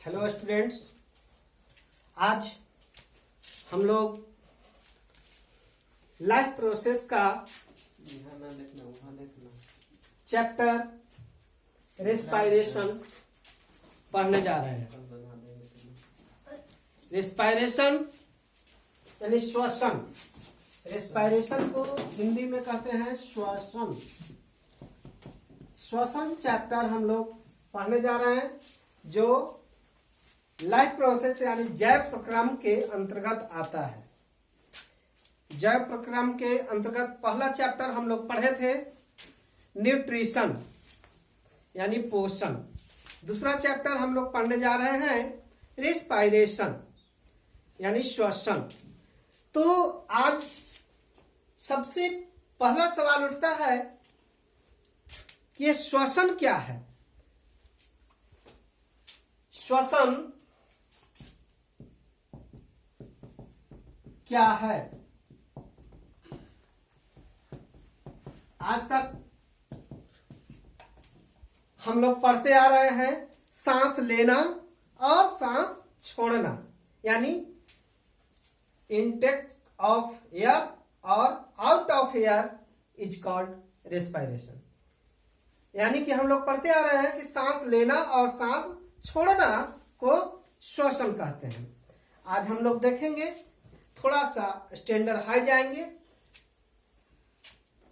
Hello students, आज हम लोग लाइफ प्रोसेस का चैप्टर रेस्पायरेशन पढ़ने जा रहे हैं। रेस्पायरेशन यानी श्वसन। रेस्पायरेशन को हिंदी में कहते हैं श्वसन। श्वसन चैप्टर हम लोग पढ़ने जा रहे हैं जो लाइफ प्रोसेस यानी जैव प्रक्रम के अंतर्गत आता है। जैव प्रक्रम के अंतर्गत पहला चैप्टर हम लोग पढ़े थे न्यूट्रिशन यानी पोषण। दूसरा चैप्टर हम लोग पढ़ने जा रहे हैं रेस्पायरेशन यानी श्वसन। तो आज सबसे पहला सवाल उठता है कि ये श्वसन क्या है। श्वसन क्या है? आज तक हम लोग पढ़ते आ रहे हैं सांस लेना और सांस छोड़ना यानी इनटेक ऑफ एयर और out of air is called respiration. यानी कि हम लोग पढ़ते आ रहे हैं कि सांस लेना और सांस छोड़ना को श्वसन कहते हैं। आज हम लोग देखेंगे, थोड़ा सा स्टैंडर्ड हाई जाएंगे।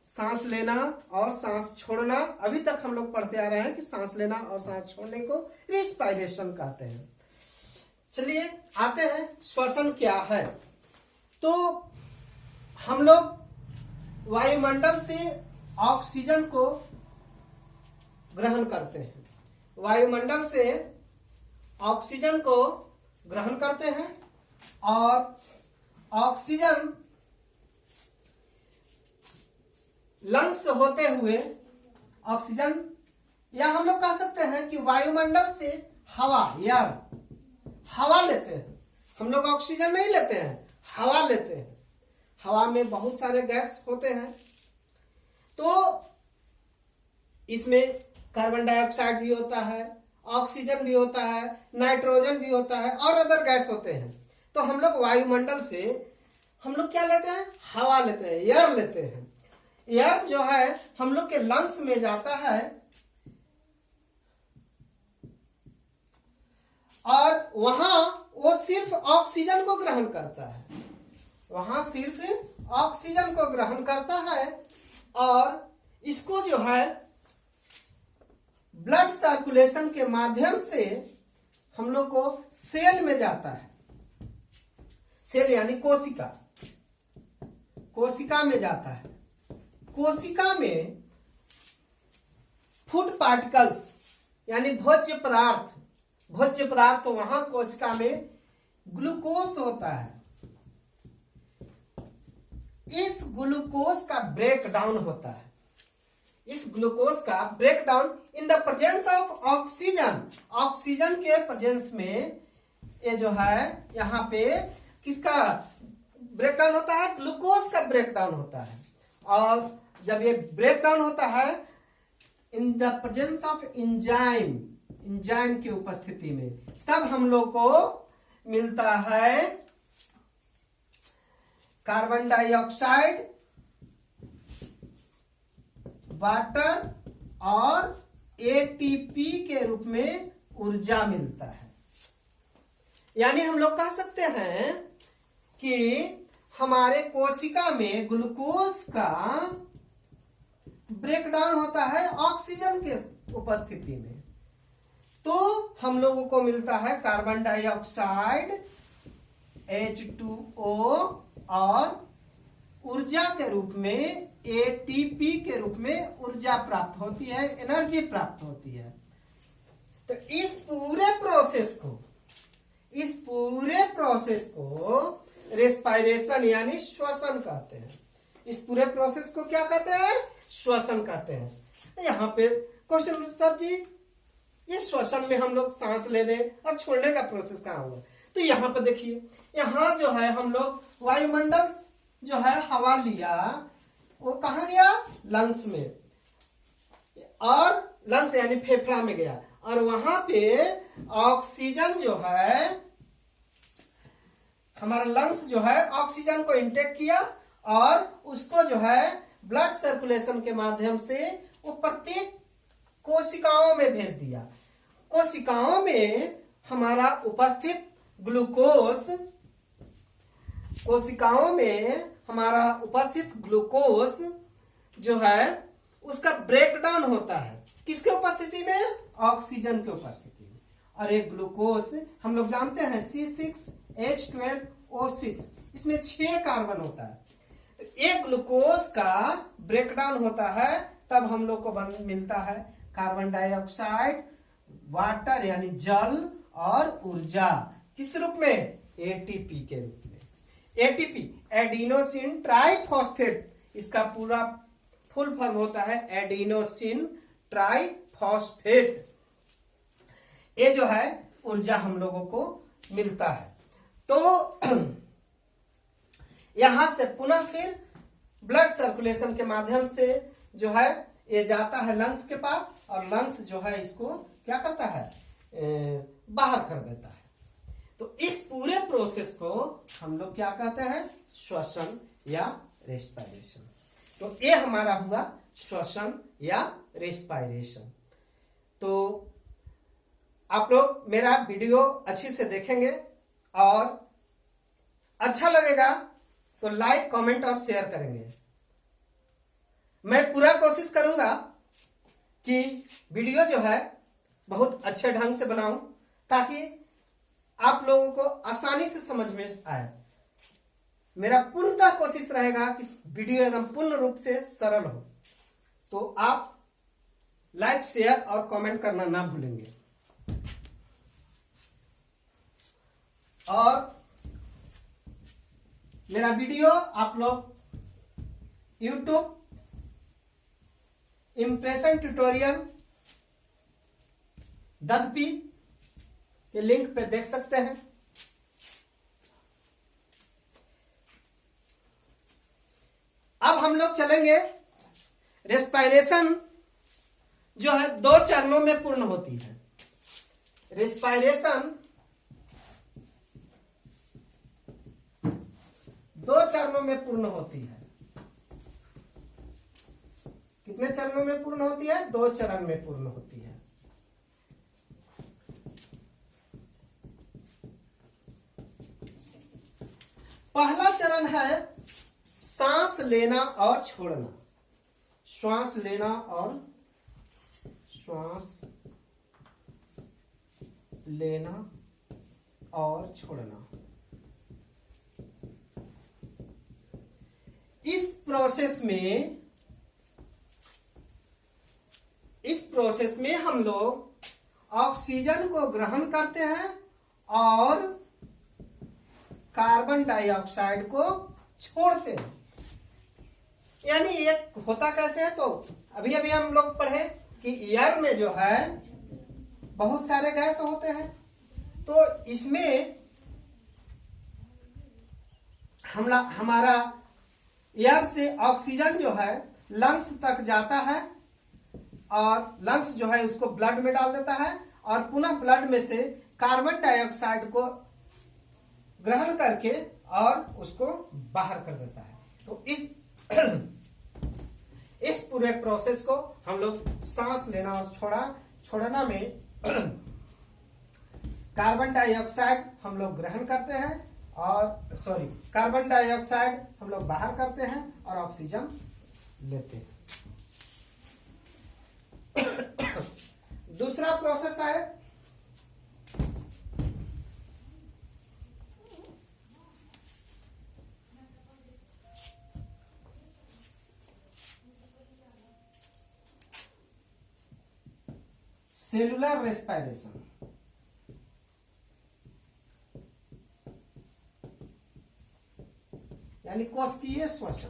सांस लेना और सांस छोड़ना, अभी तक हम लोग पढ़ते आ रहे हैं कि सांस लेना और सांस छोड़ने को रेस्पायरेशन कहते हैं। चलिए आते हैं श्वसन क्या है। तो हम लोग वायुमंडल से ऑक्सीजन को ग्रहण करते हैं। वायुमंडल से ऑक्सीजन को ग्रहण करते हैं और ऑक्सीजन लंग्स होते हुए ऑक्सीजन, या हम लोग कह सकते हैं कि वायुमंडल से हवा हवा लेते हैं। हम लोग ऑक्सीजन नहीं लेते हैं, हवा लेते हैं। हवा में बहुत सारे गैस होते हैं, तो इसमें कार्बन डाइऑक्साइड भी होता है, ऑक्सीजन भी होता है, नाइट्रोजन भी होता है और अदर गैस होते हैं। तो हम लोग वायुमंडल से हम लोग क्या लेते हैं? हवा लेते हैं, एयर लेते हैं। एयर जो है हम लोग के लंग्स में जाता है और वहां वो सिर्फ ऑक्सीजन को ग्रहण करता है। वहां सिर्फ ऑक्सीजन को ग्रहण करता है और इसको जो है ब्लड सर्कुलेशन के माध्यम से हम लोग को सेल में जाता है। सेल यानी कोशिका, कोशिका में जाता है। कोशिका में फूड पार्टिकल्स यानी भोज्य पदार्थ तो वहां कोशिका में ग्लूकोज होता है। इस ग्लूकोज का ब्रेकडाउन होता है। इस ग्लूकोज का breakdown in the presence of oxygen, oxygen के प्रेजेंस में ये जो है यहाँ पे किसका ब्रेकडाउन होता है? ग्लूकोज का ब्रेकडाउन होता है। और जब ये ब्रेकडाउन होता है in the presence of enzyme की उपस्थिति में, तब हम लोग को मिलता है कार्बन डाइऑक्साइड, वाटर और एटीपी के रूप में ऊर्जा मिलता है। यानी हम लोग कह सकते हैं कि हमारे कोशिका में ग्लूकोज का ब्रेकडाउन होता है ऑक्सीजन के उपस्थिति में, तो हम लोगों को मिलता है कार्बन डाइऑक्साइड, H2O और ऊर्जा के रूप में एटीपी के रूप में ऊर्जा प्राप्त होती है, एनर्जी प्राप्त होती है। तो इस पूरे प्रोसेस को रेस्पायरेशन यानी श्वसन कहते हैं। इस पूरे प्रोसेस को क्या कहते हैं? श्वसन कहते हैं। यहाँ पे क्वेश्चन, सर जी ये श्वसन में हम लोग सांस लेने और छोड़ने का प्रोसेस कहाँ हुआ? तो यहाँ पे देखिए, यहाँ जो है हम लोग वायुमंडल जो है हवा लिया, वो कहाँ गया? लंग्स में, और लंग्स यानी फेफड़ा में गया और वहां पे ऑक्सीजन जो है, हमारा लंग्स जो है ऑक्सीजन को इंटेक किया और उसको जो है ब्लड सर्कुलेशन के माध्यम से वो प्रत्येक कोशिकाओं में भेज दिया। कोशिकाओं में हमारा उपस्थित ग्लूकोज, कोशिकाओं में हमारा उपस्थित ग्लूकोज जो है उसका ब्रेकडाउन होता है। किसके उपस्थिति में? ऑक्सीजन की उपस्थिति में। और एक ग्लूकोज हम लोग जानते हैं C6H12O6, इसमें 6 कार्बन होता है। एक ग्लूकोज का ब्रेकडाउन होता है तब हम लोग को मिलता है कार्बन डाइऑक्साइड, वाटर यानी जल और ऊर्जा। किस रूप में? एटीपी के रूप में। एटीपी एडिनोसिन ट्राइफॉस्फेट, इसका पूरा फुल फॉर्म होता है एडिनोसिन ट्राइफॉस्फेट। ये जो है ऊर्जा हम लोगों को मिलता है। तो यहां से पुनः फिर ब्लड सर्कुलेशन के माध्यम से जो है ये जाता है लंग्स के पास और लंग्स जो है इसको क्या करता है? बाहर कर देता है। तो इस पूरे प्रोसेस को हम लोग क्या कहते हैं? श्वसन या रेस्पिरेशन। तो ये हमारा हुआ श्वसन या रेस्पिरेशन। तो आप लोग मेरा वीडियो अच्छी से देखेंगे और अच्छा लगेगा तो लाइक, कमेंट और शेयर करेंगे। मैं पूरा कोशिश करूंगा कि वीडियो जो है बहुत अच्छे ढंग से बनाऊं ताकि आप लोगों को आसानी से समझ में आए। मेरा पूर्णतः कोशिश रहेगा कि वीडियो एकदम पूर्ण रूप से सरल हो। तो आप लाइक, शेयर और कमेंट करना ना भूलेंगे। और मेरा वीडियो आप लोग YouTube इंप्रेशन ट्यूटोरियल ददपी के लिंक पे देख सकते हैं। अब हम लोग चलेंगे, रेस्पिरेशन जो है 2 चरणों में पूर्ण होती है। रेस्पिरेशन 2 चरणों में पूर्ण होती है। कितने चरणों में पूर्ण होती है? 2 चरण में पूर्ण होती है। पहला चरण है सांस लेना और छोड़ना। श्वास लेना और श्वास लेना और छोड़ना। इस प्रोसेस में हम लोग ऑक्सीजन को ग्रहण करते हैं और कार्बन डाइऑक्साइड को छोड़ते हैं। यानी एक होता कैसे है? तो अभी अभी हम लोग पढ़े कि एयर में जो है बहुत सारे गैस होते हैं। तो इसमें हमारा एयर से ऑक्सीजन जो है लंग्स तक जाता है और लंग्स जो है उसको ब्लड में डाल देता है और पुनः ब्लड में से कार्बन डाइऑक्साइड को ग्रहण करके और उसको बाहर कर देता है। तो इस पूरे प्रोसेस को हम लोग सांस लेना और छोड़ना में कार्बन डाइऑक्साइड हम लोग ग्रहण करते हैं और कार्बन डाइऑक्साइड हम लोग बाहर करते हैं और ऑक्सीजन लेते हैं। दूसरा प्रोसेस है सेलुलर रेस्पिरेशन। यानी कोशिकीय श्वसन।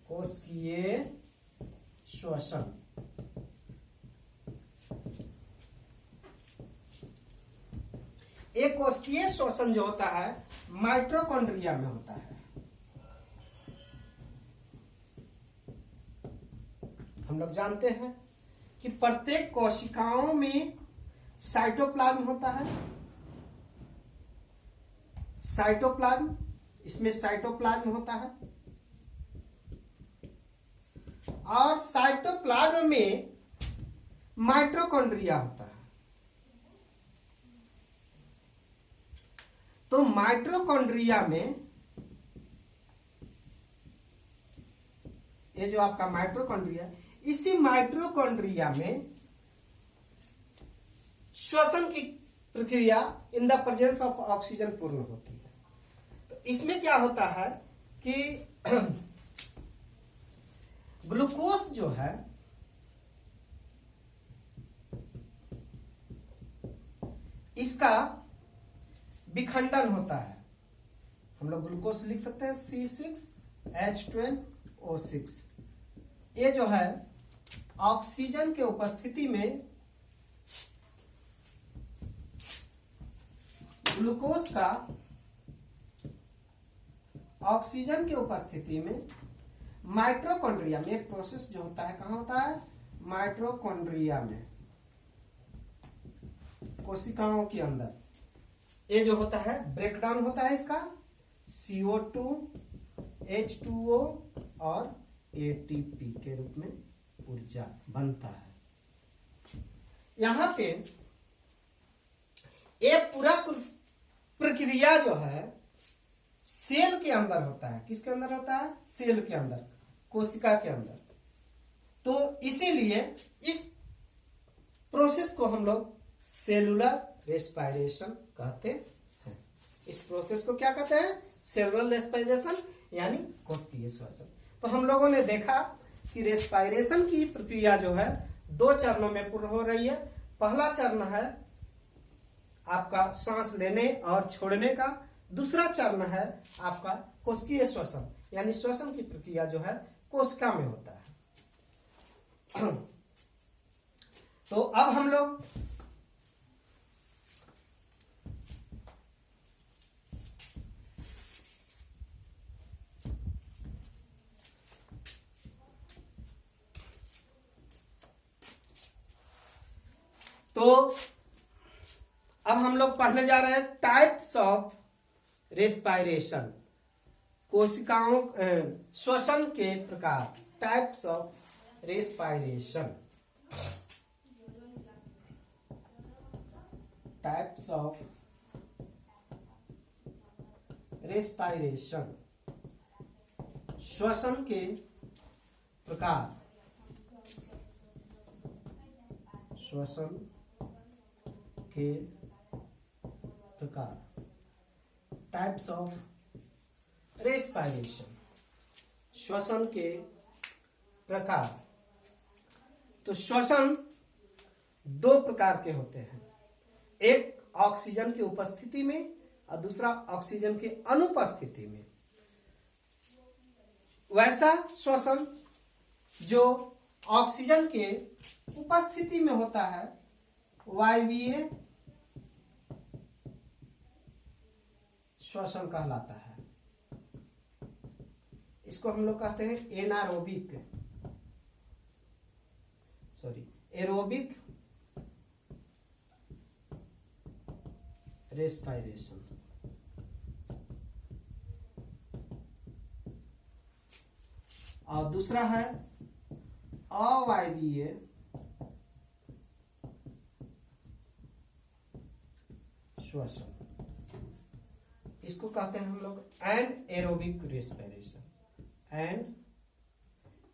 कोशिकीय श्वसन एक कोशिकीय श्वसन जो होता है माइटोकॉन्ड्रिया में होता है। हम लोग जानते हैं कि प्रत्येक कोशिकाओं में साइटोप्लाज्म होता है। साइटोप्लाज्म, इसमें साइटोप्लाज्म होता है और साइटोप्लाज्म में माइटोकॉन्ड्रिया होता है। तो माइटोकॉन्ड्रिया में, ये जो आपका माइटोकॉन्ड्रिया, इसी माइटोकॉन्ड्रिया में श्वसन की प्रक्रिया in the presence of oxygen पूर्ण होती है। तो इसमें क्या होता है कि ग्लूकोज जो है इसका विखंडन होता है। हम लोग ग्लूकोज लिख सकते हैं C6H12O6। ये जो है ऑक्सीजन के उपस्थिति में ग्लूकोज का ऑक्सीजन के उपस्थिति में माइटोकॉन्ड्रिया में एक प्रोसेस जो होता है, कहां होता है? माइटोकॉन्ड्रिया में, कोशिकाओं के अंदर। ये जो होता है ब्रेकडाउन होता है इसका, CO2, H2O और ATP के रूप में ऊर्जा बनता है। यहां पे एक पूरा प्रक्रिया जो है सेल के अंदर होता है। किसके अंदर होता है? सेल के अंदर, कोशिका के अंदर। तो इसीलिए इस प्रोसेस को हम लोग सेलुलर रेस्पिरेशन कहते हैं। इस प्रोसेस को क्या कहते हैं? सेलुलर रेस्पिरेशन, यानी कोशिकीय श्वसन। तो हम लोगों ने देखा कि रेस्पिरेशन की प्रक्रिया जो है 2 चरणों में पूर्ण हो रही है। पहला चरण है आपका सांस लेने और छोड़ने का, दूसरा चरण है आपका कोशिकीय श्वसन, यानी श्वसन की प्रक्रिया जो है कोशिका में होता है। तो अब हम लोग पढ़ने जा रहे हैं टाइप्स ऑफ रेस्पिरेशन, कोशिकाओं श्वसन के प्रकार, types of respiration, types of respiration, श्वसन के प्रकार, श्वसन के प्रकार, टाइप्स ऑफ रेस्पिरेशन, श्वसन के प्रकार। तो श्वसन 2 प्रकार के होते हैं, एक ऑक्सीजन की उपस्थिति में और दूसरा ऑक्सीजन के अनुपस्थिति में। वैसा श्वसन जो ऑक्सीजन के उपस्थिति में होता है वायवीय श्वसन कहलाता है। इसको हम लोग कहते हैं एरोबिक रेस्पिरेशन। और दूसरा है अवायवीय श्वसन, इसको कहते हैं हम लोग एनएरोबिक रेस्पिरेशन,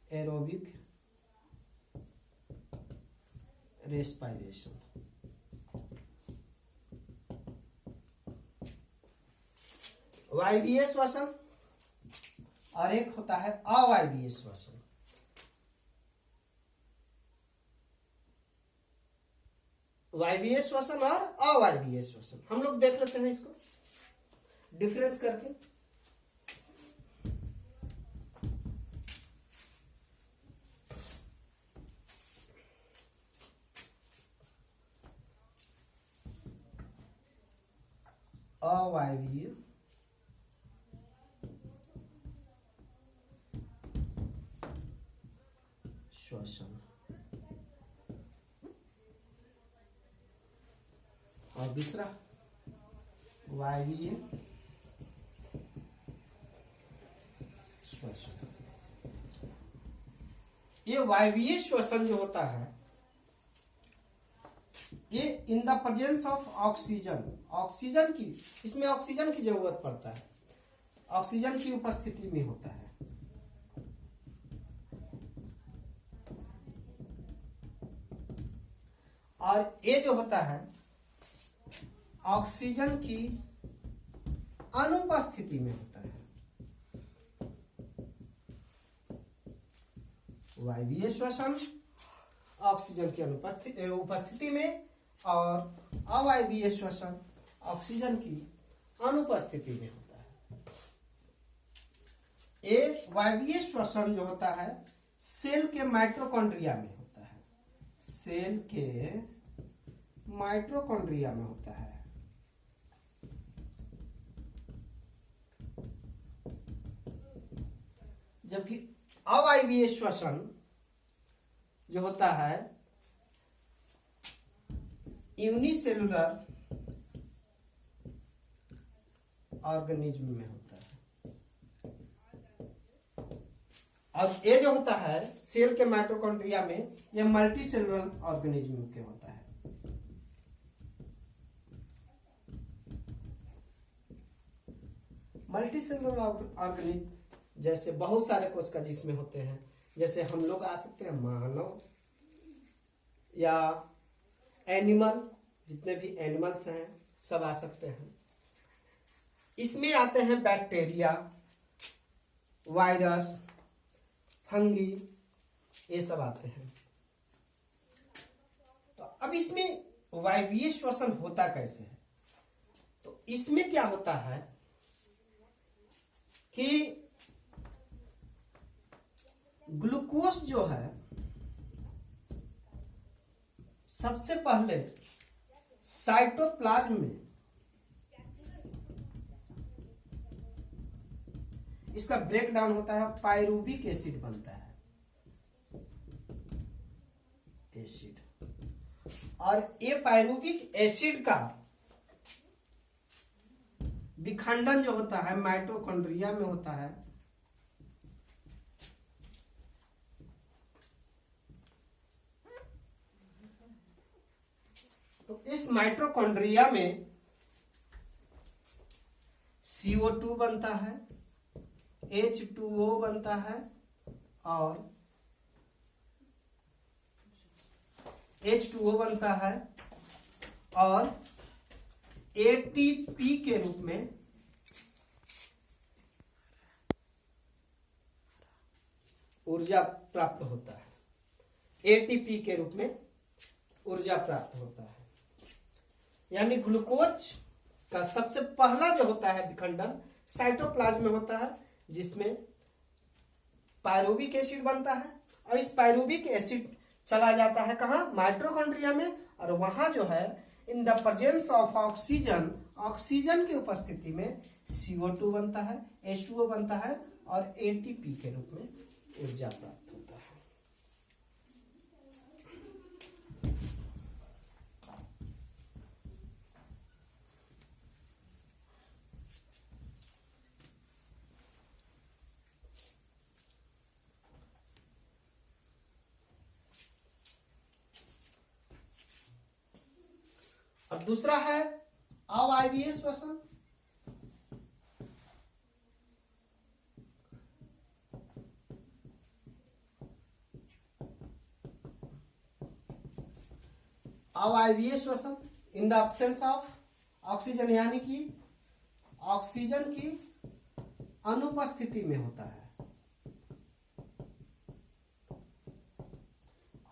एनएरोबिक रेस्पिरेशन। वायवीय श्वसन और एक होता है अवायवीय श्वसन। वायवीय श्वसन और अवायवीय श्वसन हम लोग देख लेते हैं इसको डिफरेंस करके। अवायवीय श्वसन, और दूसरा वायवीय श्वसन। ये वायवीय श्वसन जो होता है ये in the presence of oxygen, oxygen की, इसमें ऑक्सीजन की जरूरत पड़ता है, ऑक्सीजन की उपस्थिति में होता है। और ये जो होता है ऑक्सीजन की अनुपस्थिति में होता है। वायवीय श्वसन ऑक्सीजन की उपस्थिति में और अवायवीय श्वसन ऑक्सीजन की अनुपस्थिति में होता है। ये वायवीय श्वसन जो होता है सेल के माइटोकॉन्ड्रिया में होता है, सेल के माइटोकॉन्ड्रिया में होता है। जबकि अवायवीय श्वसन जो होता है यूनिसेलुलर ऑर्गेनिज्म में होता है। और ये जो होता है सेल के माइटोकॉन्ड्रिया में, यह मल्टी सेलुलर ऑर्गेनिज्म के होता है। मल्टी सेलुलर ऑर्गेनिज्म जैसे बहुत सारे कोशिका जिसमें होते हैं, जैसे हम लोग आ सकते हैं मानव या एनिमल, जितने भी एनिमल्स हैं सब आ सकते हैं। इसमें आते हैं बैक्टीरिया, वायरस, फंगी, ये सब आते हैं। तो अब इसमें वायवीय श्वसन होता कैसे है? तो इसमें क्या होता है कि ग्लूकोज जो है सबसे पहले साइटोप्लाज्म में इसका ब्रेक डाउन होता है, पायरूविक एसिड बनता है, एसिड। और ये पायरूविक एसिड का विखंडन जो होता है माइटोकॉन्ड्रिया में होता है। तो इस माइटोकॉन्ड्रिया में CO2 बनता है, H2O बनता है और H2O बनता है और ATP के रूप में ऊर्जा प्राप्त होता है, ATP के रूप में ऊर्जा प्राप्त होता है। यानी ग्लूकोज का सबसे पहला जो होता है विखंडन साइटोप्लाज्म में होता है, जिसमें पायरूविक एसिड बनता है और इस पायरूविक एसिड चला जाता है कहाँ? माइटोकॉन्ड्रिया में। और वहां जो है in the presence of oxygen, oxygen की उपस्थिति में CO2 बनता है, H2O बनता है और ATP के रूप में ऊर्जा प्राप्त होता है। और दूसरा है अवायवीय श्वसन। अवायवीय श्वसन in the absence of oxygen, यानी कि ऑक्सीजन की अनुपस्थिति में होता है।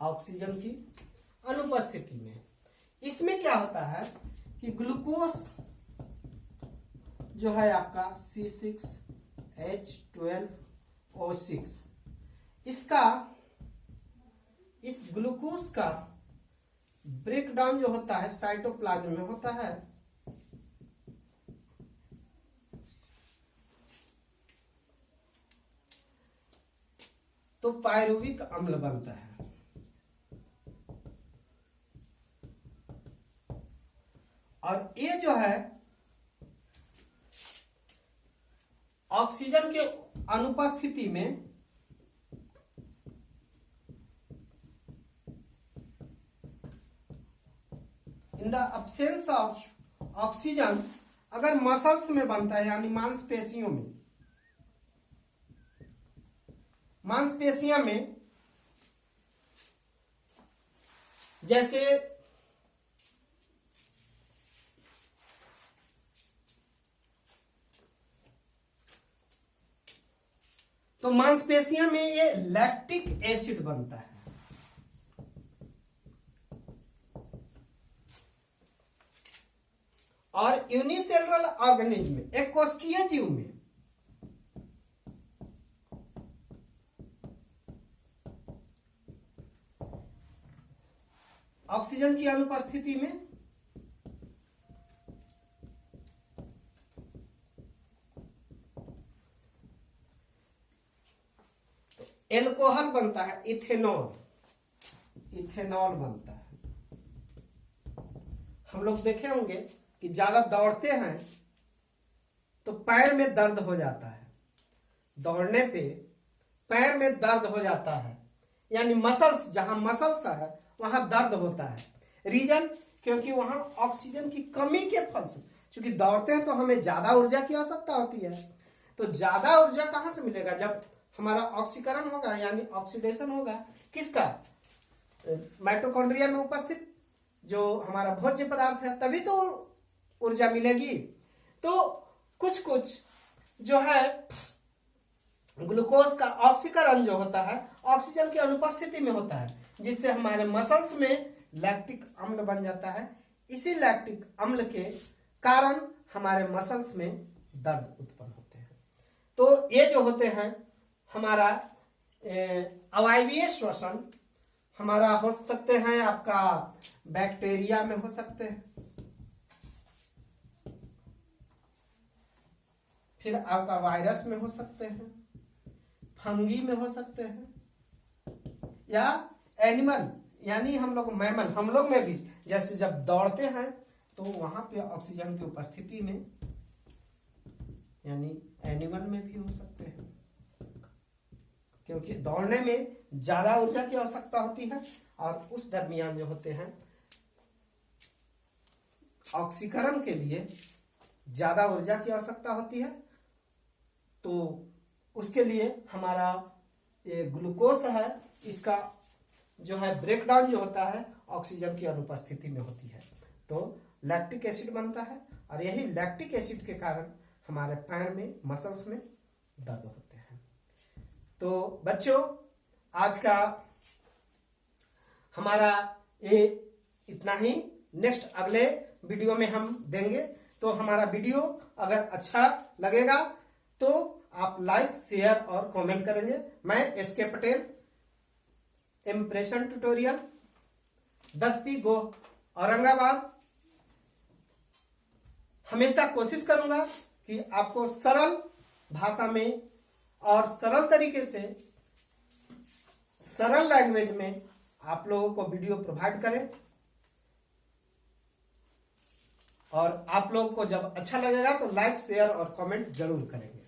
ऑक्सीजन की अनुपस्थिति में इसमें क्या होता है कि ग्लूकोज जो है आपका C6H12O6, इसका, इस ग्लूकोज का ब्रेकडाउन जो होता है साइटोप्लाज्म में होता है। तो पायरूविक अम्ल बनता है और ये जो है ऑक्सीजन के अनुपस्थिति में in the absence of oxygen अगर मसल्स में बनता है यानी मांसपेशियों में, मांसपेशियों में जैसे तो मांसपेशियों में ये लैक्टिक एसिड बनता है। और यूनिसेलुलर ऑर्गेनिज्म में, एक कोशिकीय जीव में ऑक्सीजन की अनुपस्थिति में तो एल्कोहल बनता है, इथेनॉल, इथेनॉल बनता है। हम लोग देखे होंगे कि ज्यादा दौड़ते हैं तो पैर में दर्द हो जाता है, दौड़ने पे पैर में दर्द हो जाता है, यानी मसल्स, जहां मसल्स है वहां दर्द होता है। रीजन, क्योंकि वहां ऑक्सीजन की कमी के फलस्वरूप, चूंकि दौड़ते हैं तो हमें ज्यादा ऊर्जा की आवश्यकता होती है, तो ज्यादा ऊर्जा कहां से मिलेगा? जब हमारा ऑक्सीकरण होगा यानी ऑक्सीडेशन होगा, किसका? माइटोकॉन्ड्रिया में उपस्थित जो हमारा भोज्य पदार्थ है, तभी तो ऊर्जा मिलेगी। तो कुछ कुछ जो है ग्लूकोज का ऑक्सीकरण जो होता है ऑक्सीजन की अनुपस्थिति में होता है, जिससे हमारे मसल्स में लैक्टिक अम्ल बन जाता है। इसी लैक्टिक अम्ल के कारण हमारे मसल्स में दर्द उत्पन्न होते हैं। तो ये जो होते हैं हमारा अवायवीय श्वसन, हमारा हो सकते हैं आपका बैक्टीरिया में हो सकते हैं, फिर आपका वायरस में हो सकते हैं, फंगी में हो सकते हैं, या एनिमल यानी हम लोग मैमल, हम लोग में भी जैसे जब दौड़ते हैं तो वहां पे ऑक्सीजन की उपस्थिति में, यानी एनिमल में भी हो सकते हैं, क्योंकि दौड़ने में ज्यादा ऊर्जा की आवश्यकता होती है और उस दरमियान जो होते हैं ऑक्सीकरण के लिए ज्यादा ऊर्जा की आवश्यकता होती है। तो उसके लिए हमारा ये ग्लूकोज है, इसका जो है ब्रेकडाउन जो होता है ऑक्सीजन की अनुपस्थिति में होती है, तो लैक्टिक एसिड बनता है। और यही लैक्टिक एसिड के कारण हमारे पैर में, मसल्स में दर्द होते हैं। तो बच्चों, आज का हमारा ये इतना ही। नेक्स्ट अगले वीडियो में हम देंगे। तो हमारा वीडियो अगर अच्छा लगेगा तो आप लाइक, शेयर और कमेंट करेंगे। मैं S K Patel, impression tutorial, 10P गो औरंगाबाद, हमेशा कोशिश करूंगा कि आपको सरल भाषा में और सरल तरीके से, सरल लैंग्वेज में आप लोगों को वीडियो प्रोवाइड करें। और आप लोगों को जब अच्छा लगेगा तो लाइक, शेयर और कमेंट जरूर करेंगे।